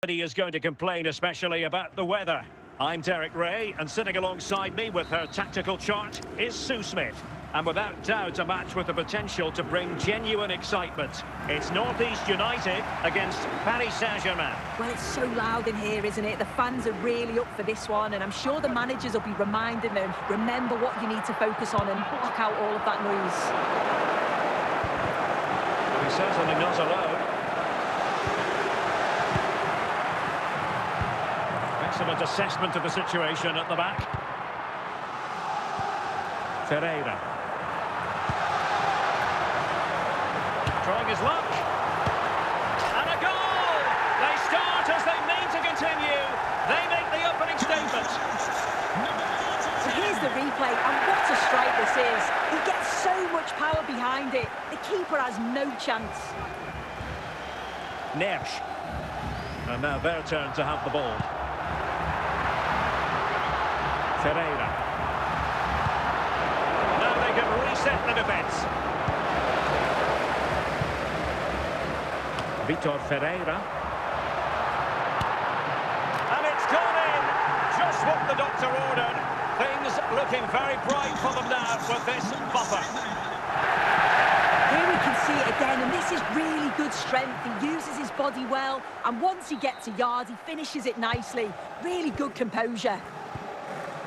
He is going to complain especially about the weather. I'm Derek Ray, and sitting alongside me with her tactical chart is Sue Smith. And without doubt, a match with the potential to bring genuine excitement. It's Northeast United against Paris Saint-Germain. Well, it's so loud in here, isn't it? The fans are really up for this one, and I'm sure the managers will be reminding them, remember what you need to focus on and block out all of that noise. He's certainly not alone. Excellent assessment of the situation at the back. Ferreira. Trying his luck. And a goal! They start as they mean to continue. They make the opening statement. So here's the replay, and what a strike this is. He gets so much power behind it. The keeper has no chance. Nersch. And now their turn to have the ball. Ferreira. Now they can reset the defence. Vitor Ferreira. And it's gone in. Just what the doctor ordered. Things looking very bright for them now with this buffer. Here we can see it again, and this is really good strength. He uses his body well, and once he gets a yard, he finishes it nicely. Really good composure.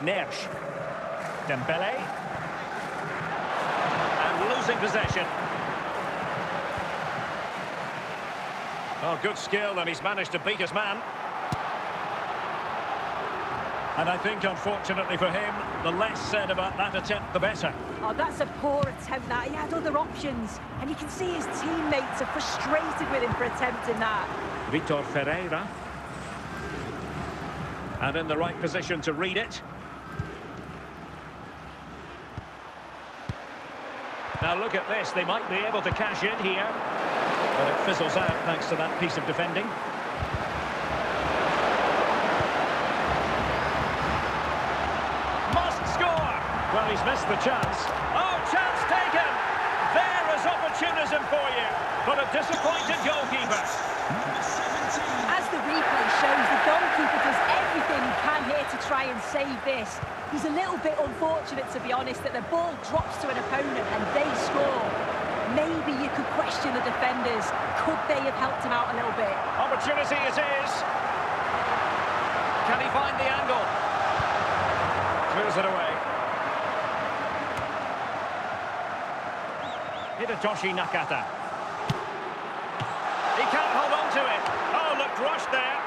Nersch. Dembele. And losing possession. Oh, good skill, and he's managed to beat his man. And I think, unfortunately for him, the less said about that attempt, the better. Oh, that's a poor attempt, that. He had other options. And you can see his teammates are frustrated with him for attempting that. Vitor Ferreira. And in the right position to read it. Now look at this, they might be able to cash in here. But it fizzles out thanks to that piece of defending. Must score! Well, he's missed the chance. Oh, chance taken! There is opportunism for you, but a disappointed goalkeeper. As the replay shows, the goalkeeper does everything he can here to try and save this. He's a little bit unfortunate, to be honest, that the ball drops to an opponent and they score. Maybe you could question the defenders. Could they have helped him out a little bit? Opportunity it is. Can he find the angle? Clears it away. Hidetoshi Nakata. He can't hold on to it. Oh, looked rushed there.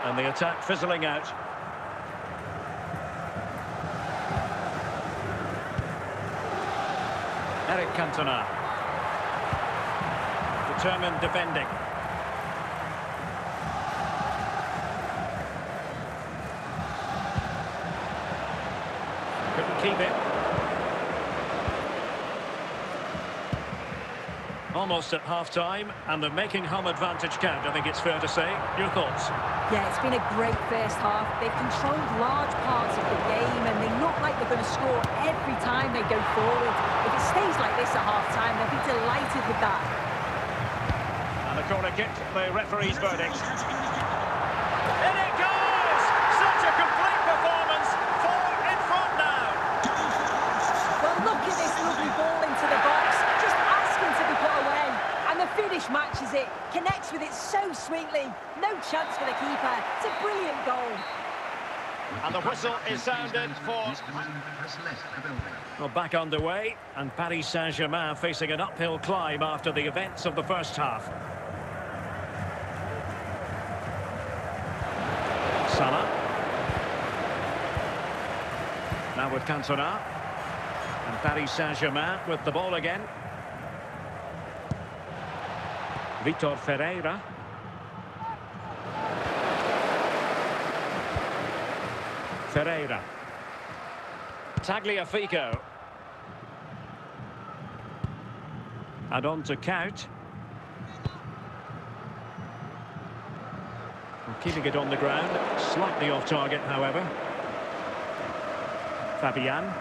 And the attack fizzling out. Eric Cantona. Determined defending. Couldn't keep it. Almost at half-time, and they're making home advantage count, I think it's fair to say. Your thoughts? Yeah, it's been a great first half. They've controlled large parts of the game, and they look like they're going to score every time they go forward. If it stays like this at half-time, they'll be delighted with that. And a corner kick, the referee's verdict. In it goes! Such a complete performance. 4 in front now. Well, look at this lovely ball into the box. Just asking to be put away. And the finish matches it. Connects with it so sweetly. No chance for the keeper. It's a brilliant goal. And the whistle is sounded for... Well, back underway, and Paris Saint-Germain facing an uphill climb after the events of the first half. Salah. Now with Cantona. And Paris Saint-Germain with the ball again. Vitor Ferreira. Ferreira. Tagliafico. And on to Count. Well, keeping it on the ground, slightly off target, however. Fabian.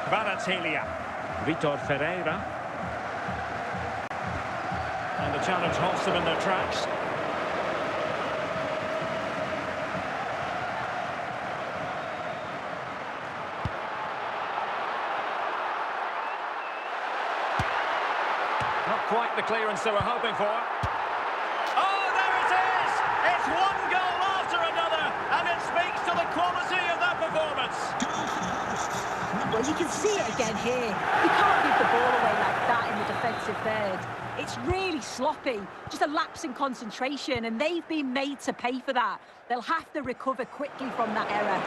Kvaratskhelia. Vitor Ferreira. And the challenge halts them in their tracks. Not quite the clearance they were hoping for. Oh, there it is! It's one goal after another, and it speaks to the quality of that performance. Well, you can see it again here. You can't give the ball away like that in the defensive third. It's really sloppy, just a lapse in concentration, and they've been made to pay for that. They'll have to recover quickly from that error.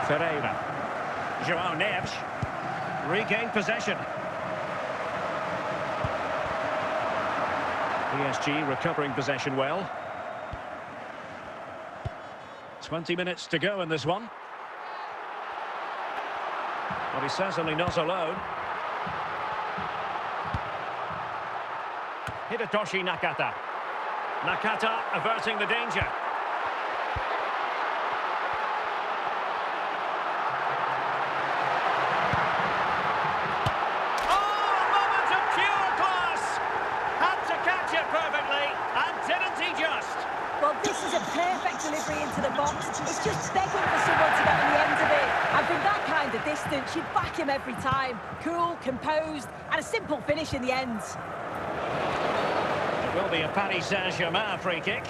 Ferreira. João Neves. Regained possession. PSG recovering possession well. 20 minutes to go in this one. But he's certainly not alone. Hidetoshi Nakata. Nakata averting the danger. Delivery into the box. It's just begging for someone to get on the end of it. And from that kind of distance, you'd back him every time. Cool, composed, and a simple finish in the end. It will be a Paris Saint-Germain free kick.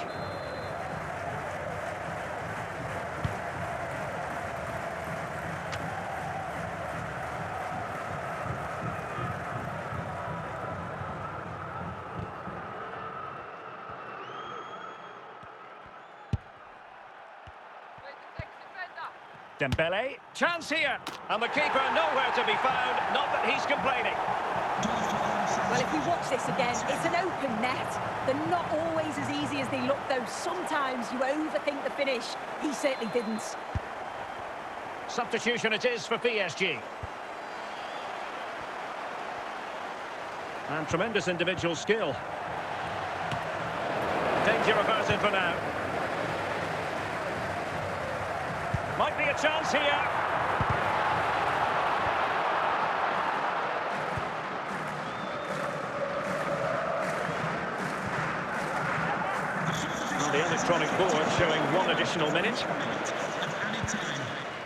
Dembele, chance here, and the keeper nowhere to be found, not that he's complaining. Well, if we watch this again, it's an open net. They're not always as easy as they look, though. Sometimes you overthink the finish. He certainly didn't. Substitution it is for PSG. And tremendous individual skill. Danger averted for now. Might be a chance here. Well, the electronic board showing one additional minute.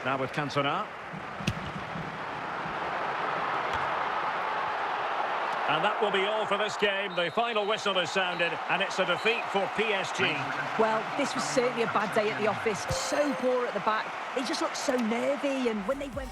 Now with Cantona. And that will be all for this game. The final whistle is sounded, and it's a defeat for PSG. Well, this was certainly a bad day at the office. So poor at the back. They just looked so nervy, and when they went...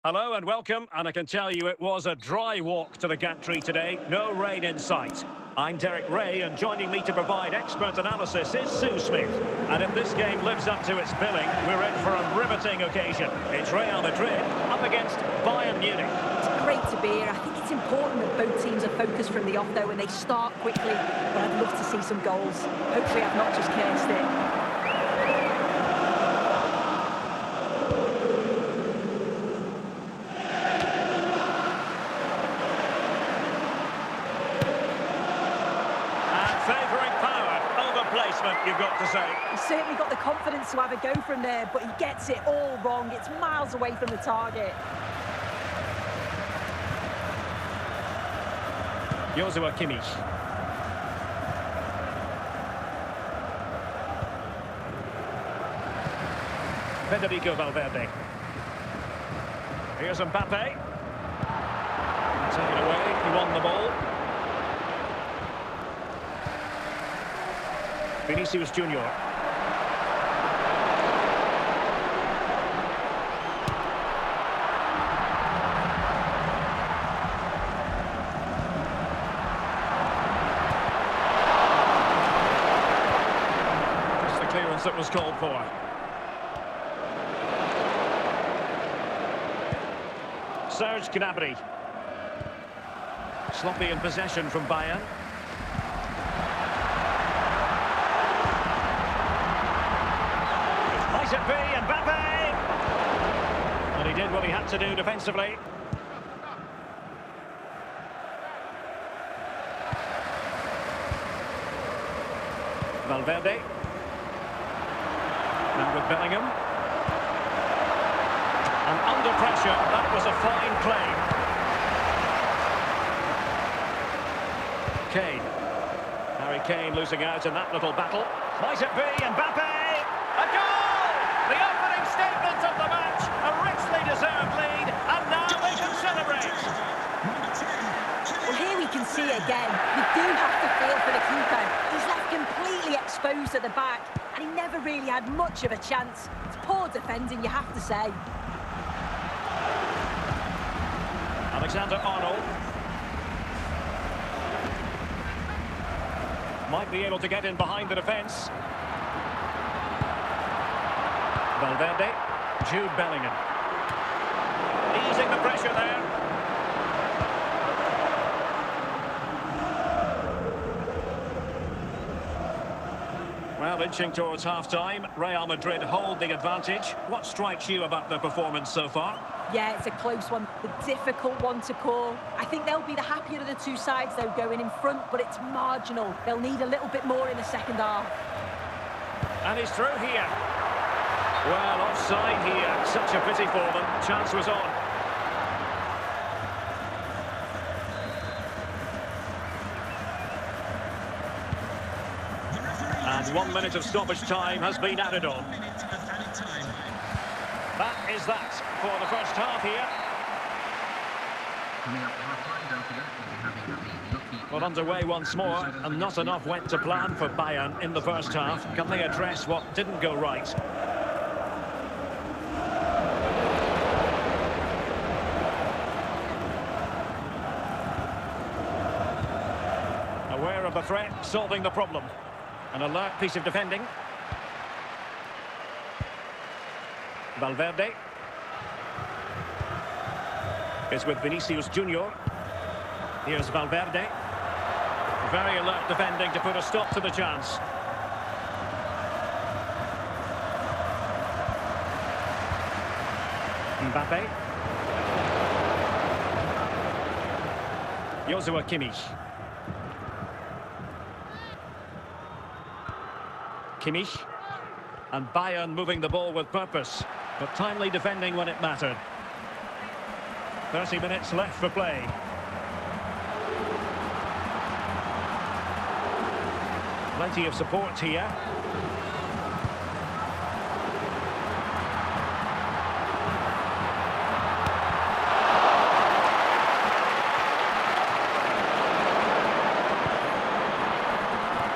Hello and welcome, and I can tell you it was a dry walk to the gantry today, no rain in sight. I'm Derek Ray, and joining me to provide expert analysis is Sue Smith. And if this game lives up to its billing, we're in for a riveting occasion. It's Real Madrid up against Bayern Munich. It's great to be here. I think it's important that both teams are focused from the off, though, and they start quickly. But I'd love to see some goals. Hopefully I've not just cursed it. You've got to say. He's certainly got the confidence to have a go from there, but he gets it all wrong. It's miles away from the target. Joshua Kimmich. Federico Valverde. Here's Mbappe. Taken away, he won the ball. Vinicius Junior. clearance that was called for. Serge Gnabry. Sloppy in possession from Bayern. Might it be Mbappe? And he did what he had to do defensively. Valverde. Now with Bellingham. And under pressure, that was a fine play. Kane. Harry Kane losing out in that little battle. Might it be Mbappe? A goal! The opening statement of the match. A richly deserved lead. And now they can celebrate. Well, here we can see again, you do have to feel for the keeper. He's left completely exposed at the back, and he never really had much of a chance. It's poor defending, you have to say. Alexander-Arnold. Might be able to get in behind the defence. Valverde. Jude Bellingham. Easing the pressure there. Well, inching towards half-time, Real Madrid hold the advantage. What strikes you about their performance so far? Yeah, it's a close one, a difficult one to call. I think they'll be the happier of the two sides, though, going in front, but it's marginal. They'll need a little bit more in the second half. And he's through here. Well, offside here. Such a pity for them. Chance was on. And 1 minute of stoppage time has been added on. That is that for the first half here. Well, underway once more, and not enough went to plan for Bayern in the first half. Can they address what didn't go right? Aware of the threat, solving the problem. An alert piece of defending. Valverde is with Vinicius Junior. Here's Valverde. Very alert defending to put a stop to the chance. Mbappe. Joshua Kimmich. Kimmich. And Bayern moving the ball with purpose, but timely defending when it mattered. 30 minutes left for play. Plenty of support here.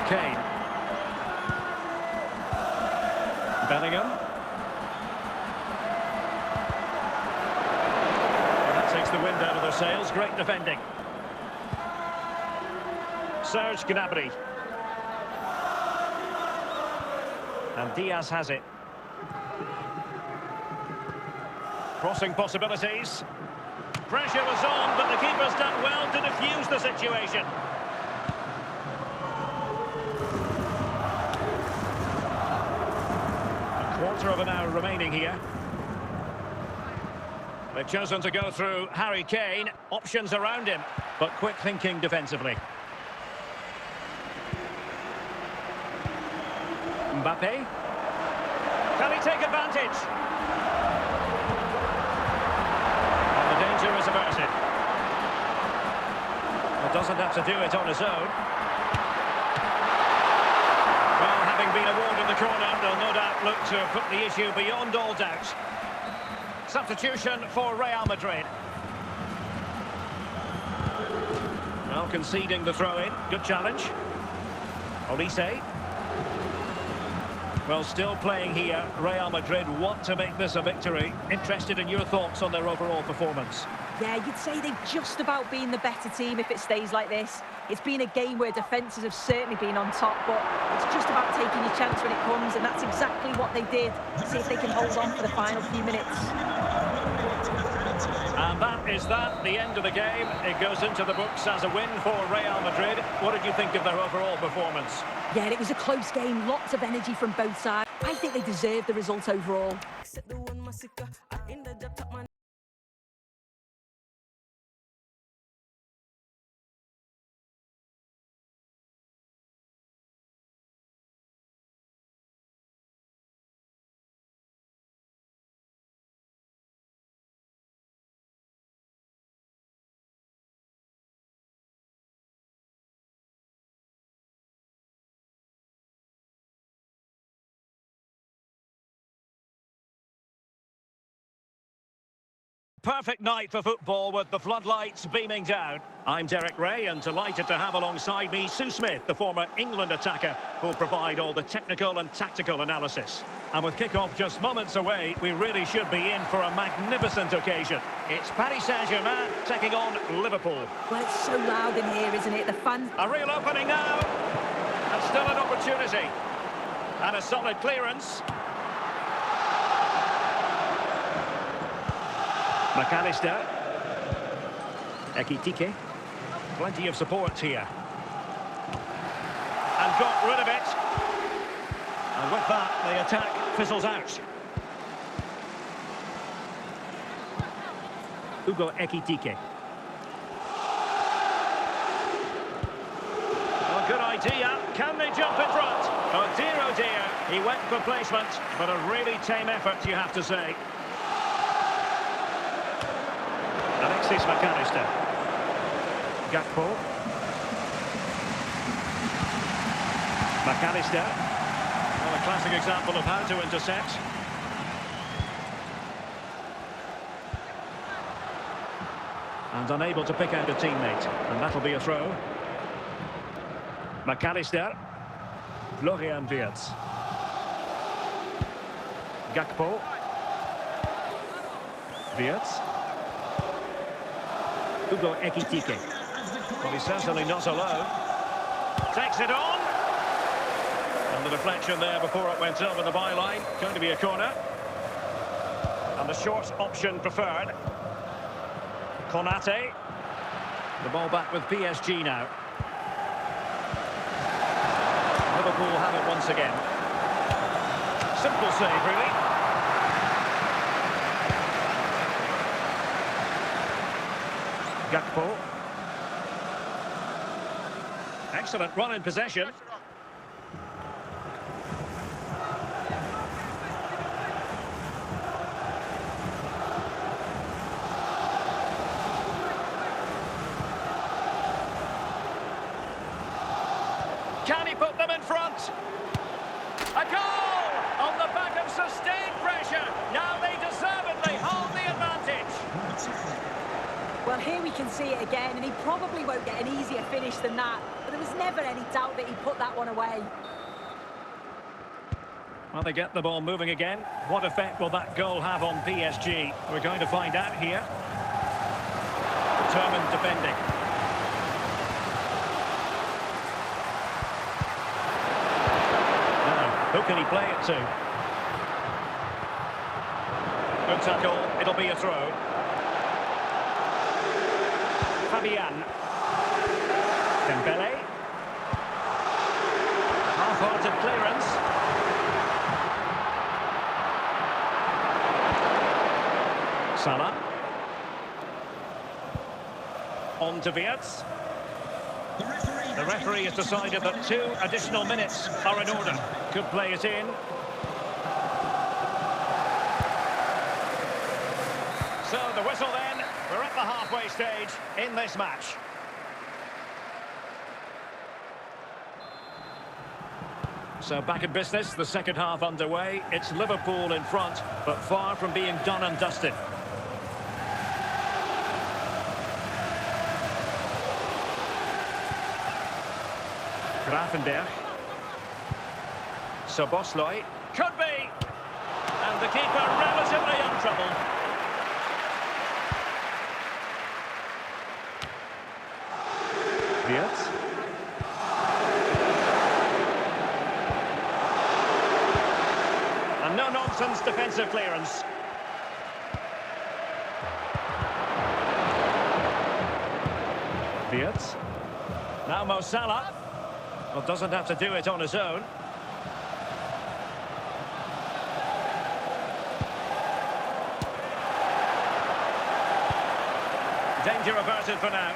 Kane. Bellingham. Well, that takes the wind out of their sails. Great defending. Serge Gnabry. And Diaz has it. Crossing possibilities. Pressure was on, but the keeper's done well to defuse the situation. Quarter of an hour remaining here. They've chosen to go through Harry Kane. Options around him, but quick thinking defensively. Mbappe. Can he take advantage? And the danger is averted. He doesn't have to do it on his own. Well, having been awarded the corner, they'll no doubt look to put the issue beyond all doubt. Substitution for Real Madrid. Well, conceding the throw-in. Good challenge. Olise. Well, still playing here. Real Madrid want to make this a victory. Interested in your thoughts on their overall performance? Yeah, you'd say they've just about been the better team if it stays like this. It's been a game where defences have certainly been on top, but it's just about taking your chance when it comes, and that's exactly what they did. See if they can hold on for the final few minutes. And that is the end of the game. It goes into the books as a win for Real Madrid. What did you think of their overall performance? Yeah, it was a close game, lots of energy from both sides. I think they deserved the result overall. Perfect night for football with the floodlights beaming down. I'm Derek Ray and delighted to have alongside me Sue Smith, the former England attacker, who'll provide all the technical and tactical analysis. And with kick-off just moments away, we really should be in for a magnificent occasion. It's Paris Saint-Germain taking on Liverpool. Well, it's so loud in here, isn't it? The fans... A real opening now. And still an opportunity. And a solid clearance. McAllister. Ekitike. Plenty of support here. And got rid of it. And with that, the attack fizzles out. Hugo Ekitike. Oh, good idea. Can they jump in front? Oh dear, he went for placement, but a really tame effort, you have to say. Alexis McAllister. Gakpo. McAllister. Well, a classic example of how to intercept. And unable to pick out a teammate. And that'll be a throw. McAllister. Florian Wirtz. Gakpo. Wirtz. Hugo Ekitike. Well, he's certainly not alone. Takes it on. And the deflection there before it went over the byline. Going to be a corner. And the short option preferred. Konate. The ball back with PSG now. Liverpool have it once again. Simple save, really. Gakpo. Excellent run in possession. Can he put them in front? A goal! On the back of sustained pressure. Now they deservedly hold the advantage. Well, here we can see it again, and he probably won't get an easier finish than that. But there was never any doubt that he put that one away. Well, they get the ball moving again. What effect will that goal have on PSG? We're going to find out here. Determined defending. Now, who can he play it to? Good tackle. It'll be a throw. Fabian. Dembele. Half-hearted clearance. Salah. On to Wirtz. The referee has decided that 2 additional minutes are in order. Could play it in. So the whistle then. We're at the halfway stage in this match. So back in business, the second half underway. It's Liverpool in front, but far from being done and dusted. Grafenberg. Szoboszlai. Could be! And the keeper relatively untroubled. Wirtz. And no-nonsense defensive clearance. Wirtz. Now Mo Salah. Well, doesn't have to do it on his own. Danger averted for now.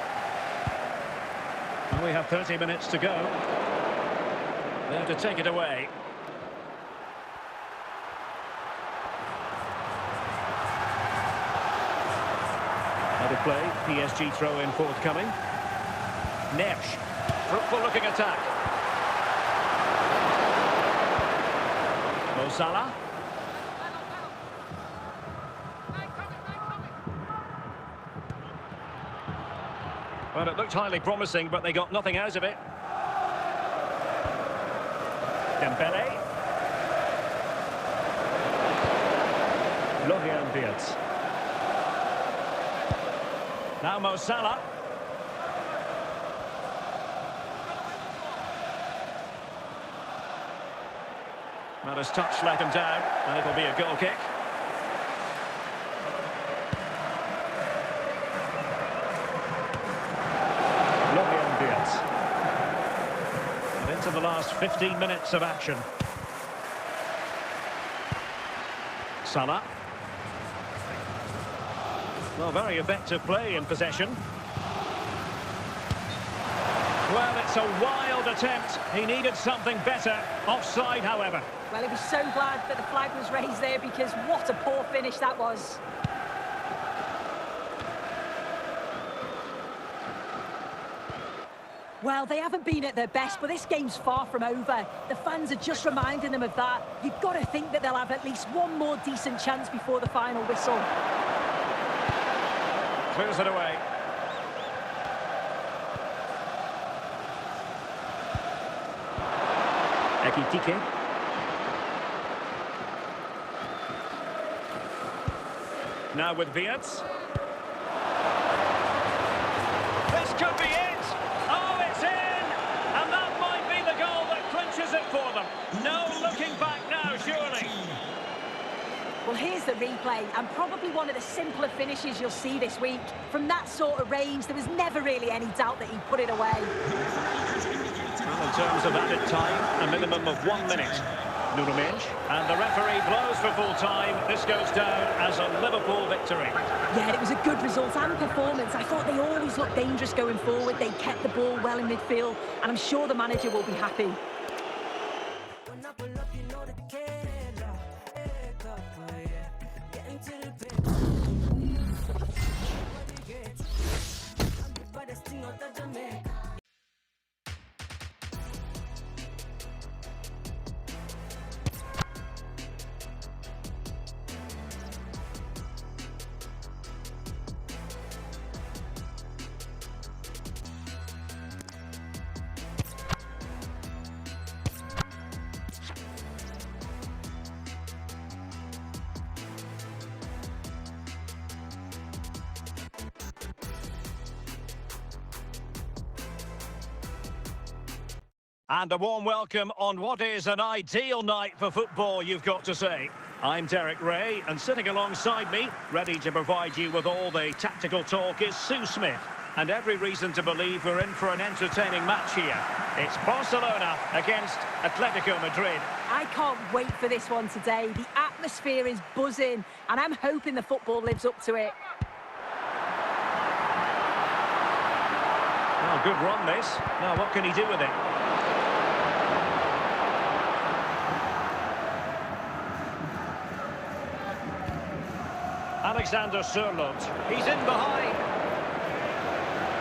And we have 30 minutes to go. There to take it away. Out of play, PSG throw-in forthcoming. Nesh, fruitful looking attack. Mo Salah. Well, it looked highly promising, but they got nothing out of it. Dembele. Florian Wirtz. Now Mo Salah. Well, his touch let him down, and it'll be a goal kick. Florian Wirtz. And into the last 15 minutes of action. Salah. Well, very effective play in possession. Well, it's a wild attempt. He needed something better. Offside, however. Well, he was so glad that the flag was raised there, because what a poor finish that was. Well, they haven't been at their best, but this game's far from over. The fans are just reminding them of that. You've got to think that they'll have at least one more decent chance before the final whistle. Clears it away. Atletico. Now with Wirtz. This could be it. Oh, it's in. And that might be the goal that clinches it for them. No looking back now, surely. Well, here's the replay, and probably one of the simpler finishes you'll see this week. From that sort of range, there was never really any doubt that he'd put it away. Well, in terms of added time, a minimum of 1 minute. Nuno Mendes, and the referee blows for full time. This goes down as a Liverpool victory. Yeah, it was a good result and performance. I thought they always looked dangerous going forward. They kept the ball well in midfield, and I'm sure the manager will be happy. And a warm welcome on what is an ideal night for football, you've got to say. I'm Derek Ray, and sitting alongside me, ready to provide you with all the tactical talk, is Sue Smith. And every reason to believe we're in for an entertaining match here. It's Barcelona against Atletico Madrid. I can't wait for this one today. The atmosphere is buzzing, and I'm hoping the football lives up to it. Well, good run this. Now, what can he do with it? Alexander Sørloth. He's in behind.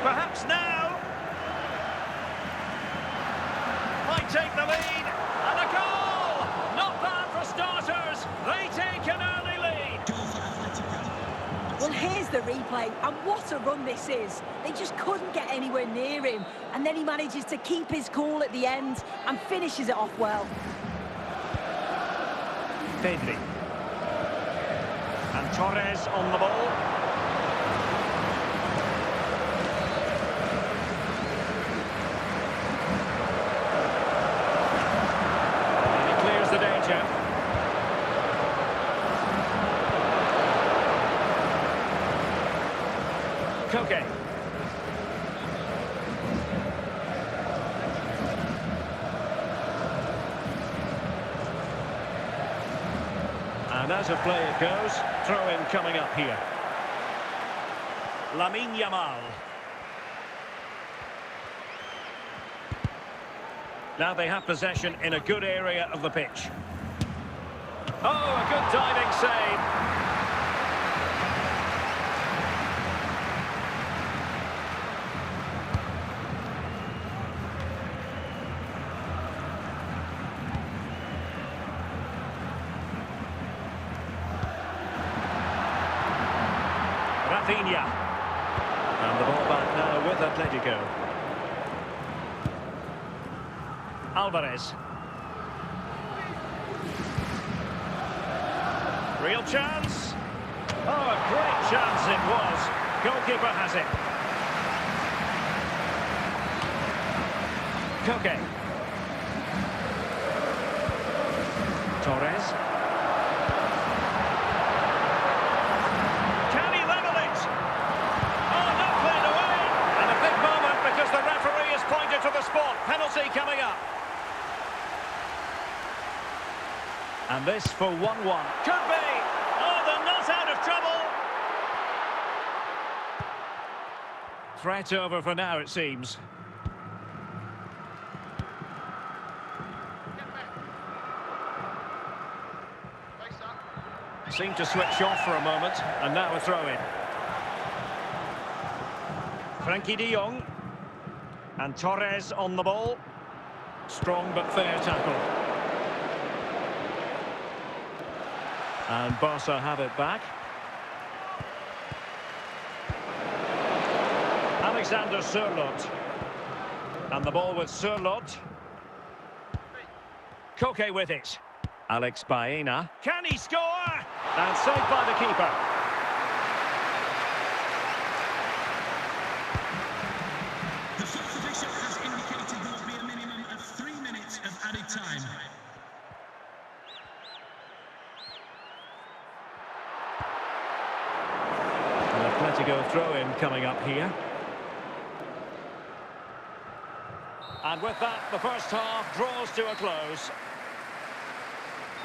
Perhaps now. Might take the lead. And a goal! Not bad for starters. They take an early lead. Well, here's the replay, and what a run this is. They just couldn't get anywhere near him, and then he manages to keep his cool at the end and finishes it off well. Pedri. And Torres on the ball. Koke. And out of play it goes. Throw-in coming up here. Lamine Yamal. Now they have possession in a good area of the pitch. Oh, a good diving save. Rafinha. And the ball back now with Atletico. Alvarez. Real chance. Oh, a great chance it was. Goalkeeper has it. Koke. Torres. Can he level it? Oh, not cleared away. And a big moment because the referee has pointed to the spot. Penalty coming up. And this for 1-1. Could be. Oh, they're not out of trouble. Threat over for now, it seems. Seemed to switch off for a moment, and now a throw-in. Frankie de Jong. And Torres on the ball. Strong but fair tackle. And Barca have it back. Alexander Sørloth. And the ball with Sørloth. Koke with it. Alex Baena. Can he score? And saved by the keeper. The fourth official has indicated there will be a minimum of 3 minutes of added time. Atletico throw-in coming up here. And with that, the first half draws to a close.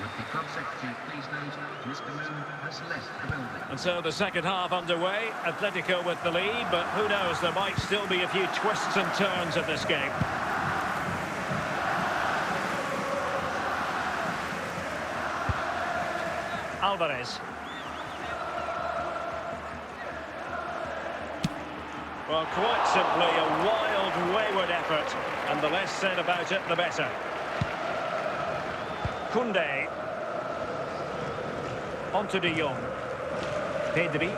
Would the club secretary please note Mr. Moon has left the building. And so the second half underway. Atletico with the lead, but who knows, there might still be a few twists and turns in this game. Alvarez. Well, quite simply a wild, wayward effort, and the less said about it, the better. Koundé. Onto de Jong. Pedri.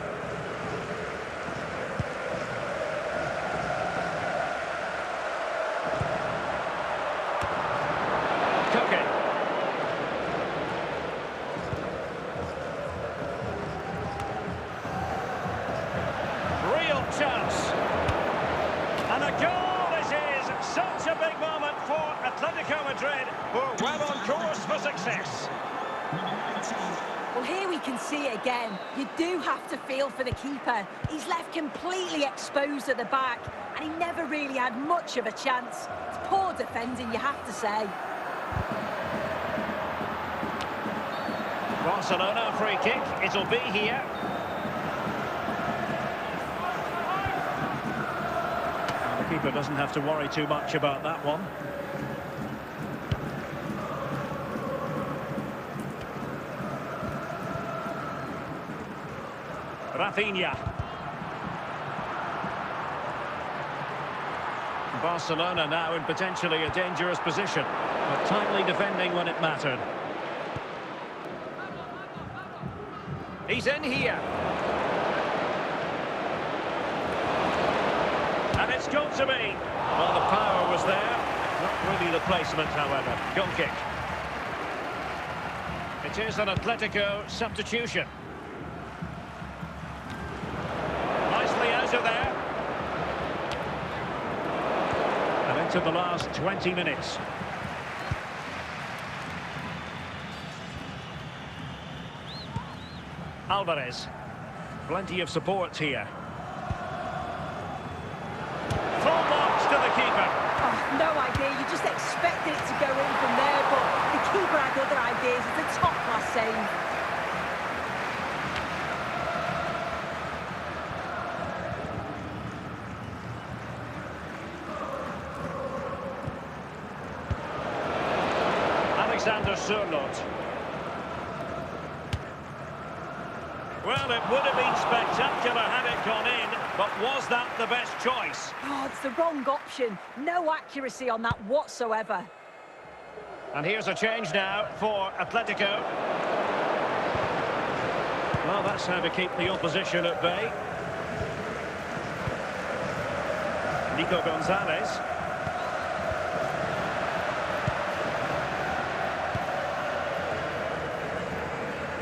Koke. Real chance. And a goal this is. Such a big moment for Atletico Madrid, who are well on course for success. Well, here we can see it again. You do have to feel for the keeper. He's left completely exposed at the back, and he never really had much of a chance. It's poor defending, you have to say. Barcelona free kick, it'll be here. Well, the keeper doesn't have to worry too much about that one. Rafinha. Barcelona now in potentially a dangerous position, but timely defending when it mattered. He's in here. And it's got to be. Well, the power was there. Not really the placement, however. Goal kick. It is an Atletico substitution. Out of there. And into the last 20 minutes. Alvarez. Plenty of support here. expected it to go in from there, but the keeper had other ideas. It's a top-class save. Alexander Sørloth. Well, it would have been spectacular had it gone in, but was that the best choice? Oh, it's the wrong option. No accuracy on that whatsoever. And here's a change now for Atletico. Well, that's how to keep the opposition at bay. Nico Gonzalez.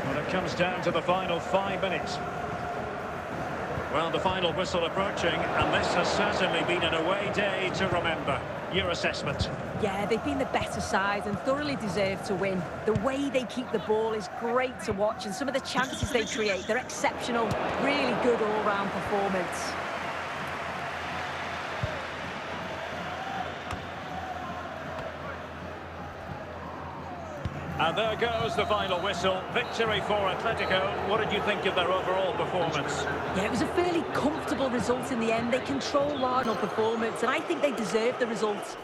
Well, it comes down to the final 5 minutes. Well, the final whistle approaching, and this has certainly been an away day to remember. Your assessment? Yeah, they've been the better side and thoroughly deserve to win. The way they keep the ball is great to watch, and some of the chances they create, they're exceptional. Really good all-round performance. And there goes the final whistle. Victory for Atletico. What did you think of their overall performance? Yeah, it was a fairly comfortable result in the end. They control Arsenal performance, and I think they deserve the result.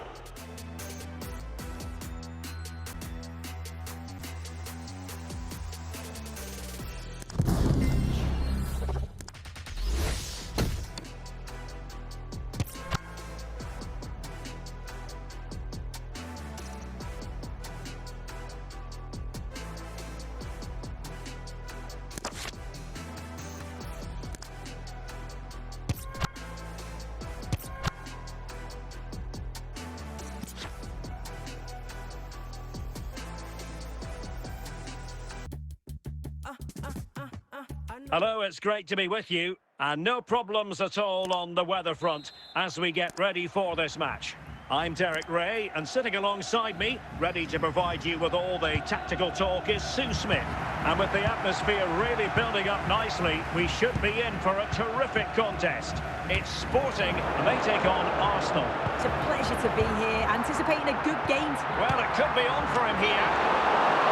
Hello, it's great to be with you. And no problems at all on the weather front as we get ready for this match. I'm Derek Ray, and sitting alongside me, ready to provide you with all the tactical talk, is Sue Smith. And with the atmosphere really building up nicely, we should be in for a terrific contest. It's Sporting, and they take on Arsenal. It's a pleasure to be here, anticipating a good game. Well, it could be on for him here.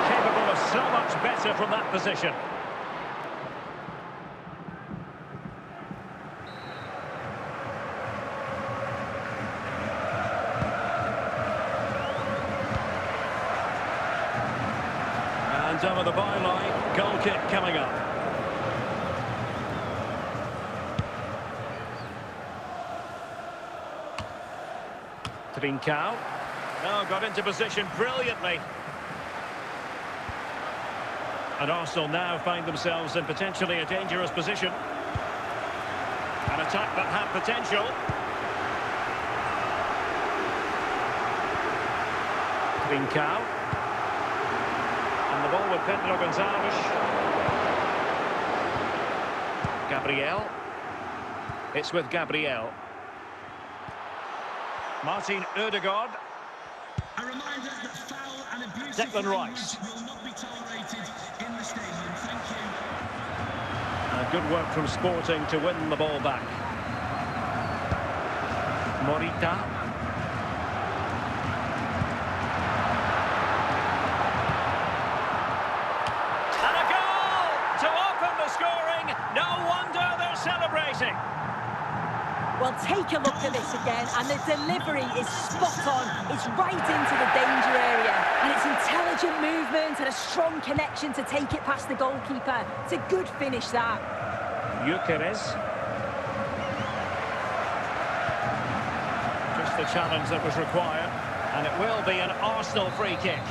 Capable of so much better from that position. And over the byline, goal kick coming up. Trincao. Oh, got into position brilliantly. And Arsenal now find themselves in potentially a dangerous position. An attack that had potential. Trincao. And the ball with Pedro Gonzalez. Gabriel. It's with Gabriel. Martin Ødegaard. A reminder that foul and abusive Declan Rice. will not be tolerated in the stadium. Thank you. Good work from Sporting to win the ball back. Morita. And a goal to open the scoring. No wonder they're celebrating. Well, take a look at this again, and the delivery is spot on. It's right into the danger area, and it's intelligent movement and a strong connection to take it past the goalkeeper. It's a good finish, that. Gyökeres. Just the challenge that was required, and it will be an Arsenal free kick.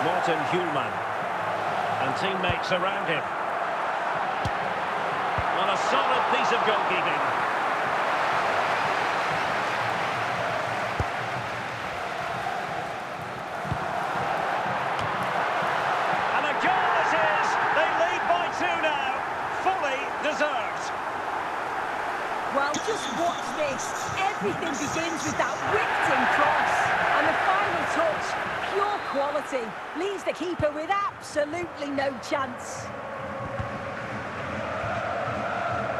Martin Hjulman and teammates around him. On a solid piece of goalkeeping. And a goal it is. They lead by 2 now. Fully deserved. Well, just watch this. Everything begins with that whipped-in cross. And the final touch, pure quality, leaves the keeper with absolutely no chance.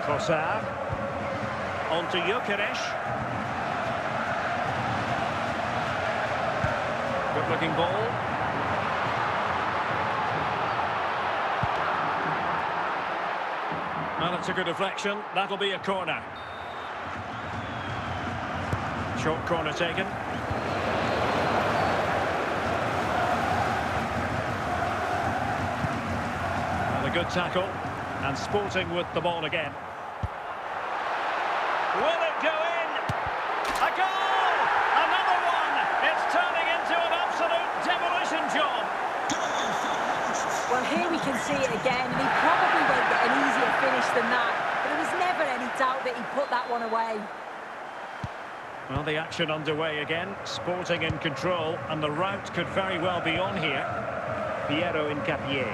Trossard. On to Gyökeres. Good-looking ball. Well, it's a good deflection. That'll be a corner. Short corner taken. And a good tackle. And Sporting with the ball again. Will it go in? A goal! Another one! It's turning into an absolute demolition job. Well, here we can see it again, and he probably won't get an easier finish than that. But there was never any doubt that he put that one away. Well, the action underway again. Sporting in control, and the route could very well be on here. Piero Incapié.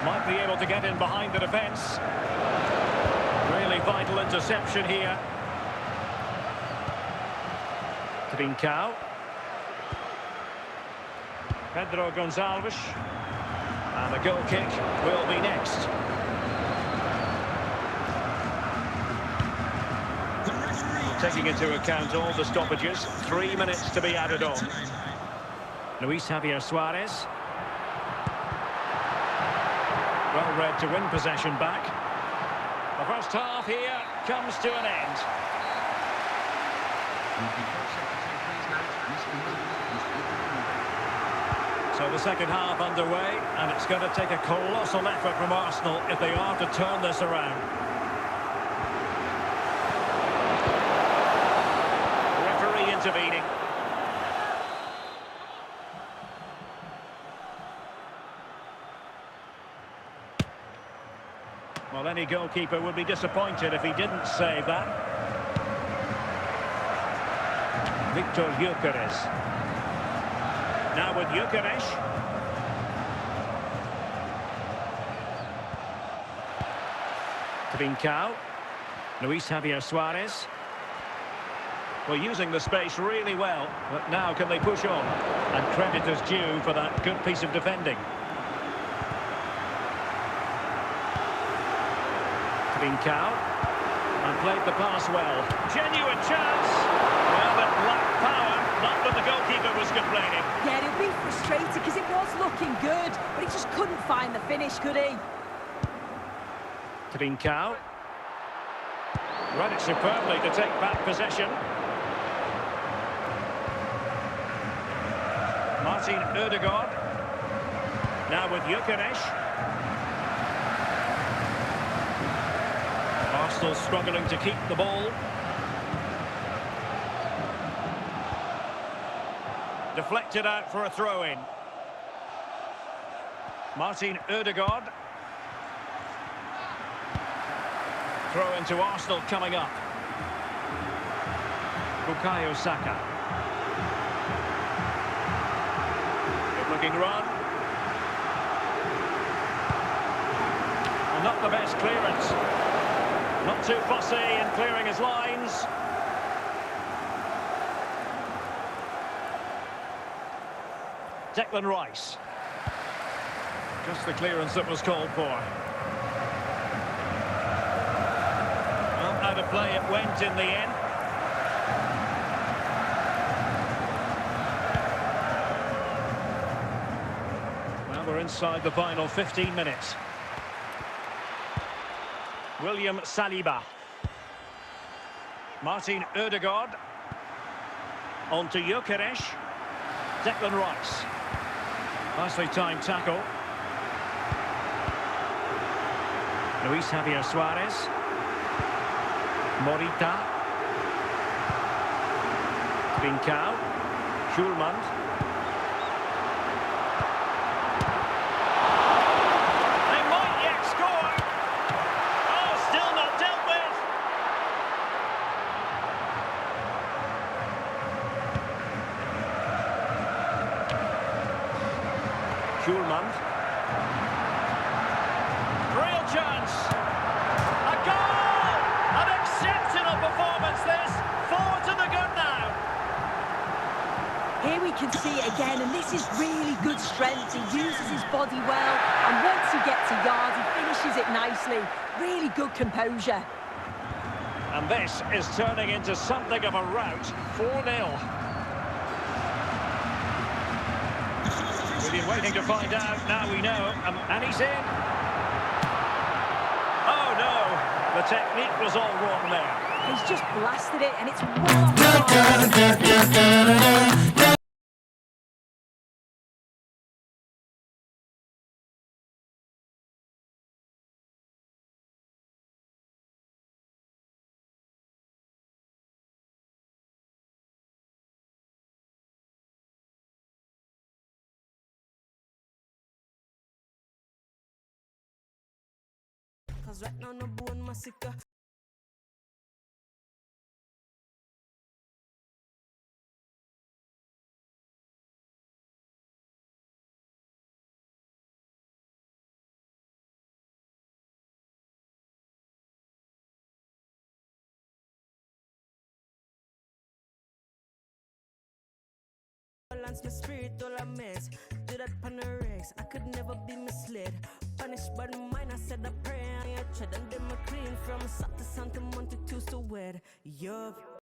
Might be able to get in behind the defence. Really vital interception here. Trincao. Pedro Gonçalves. And the goal kick will be next. Taking into account all the stoppages, 3 minutes to be added on. Luis Javier Suarez. Well read to win possession back. The first half here comes to an end. So the second half underway, and it's going to take a colossal effort from Arsenal if they are to turn this around. Referee intervening. Well, any goalkeeper would be disappointed if he didn't save that. Victor Gyökeres. Now with Gyökeres. Trincao. Luis Javier Suarez. Well, using the space really well, but now can they push on? And credit is due for that good piece of defending. Trincao, and played the pass well. Genuine chance. Well, it lacked power, not that the goalkeeper was complaining. Yeah, he'll be frustrated because it was looking good, but he just couldn't find the finish, could he? Trincao. Read it superbly to take back possession. Martin Ødegaard. Now with Gyökeres. Arsenal struggling to keep the ball. Deflected out for a throw-in. Martin Ødegaard. Throw into Arsenal coming up. Bukayo Saka. Good-looking run. Well, not the best clearance. Not too fussy in clearing his lines. Declan Rice. Just the clearance that was called for. Well, out of play it went in the end. Well, we're inside the final 15 minutes. William Saliba. Martin Ødegaard. On to Gyökeres. Declan Rice. Nicely timed tackle. Luis Javier Suarez. Morita. Trincao. Schulman. They might yet score. Oh, still not dealt with. Schulman. Real chance. A goal! An exceptional performance. we can see it again, and this is really good strength. He uses his body well, and once he gets a yard, he finishes it nicely. Really good composure. And this is turning into something of a rout. 4-0. We've been waiting to find out, now we know, and he's in. Oh no, the technique was all wrong there. He's just blasted it, and it's well off the line. Cause right now no bone massacre. Balance my spirit all a mess. Do that panorex, I could never be misled. Punished by the mind, I said a prayer on your tread. And then my clean from south to Santa Monte to so wet. Yup.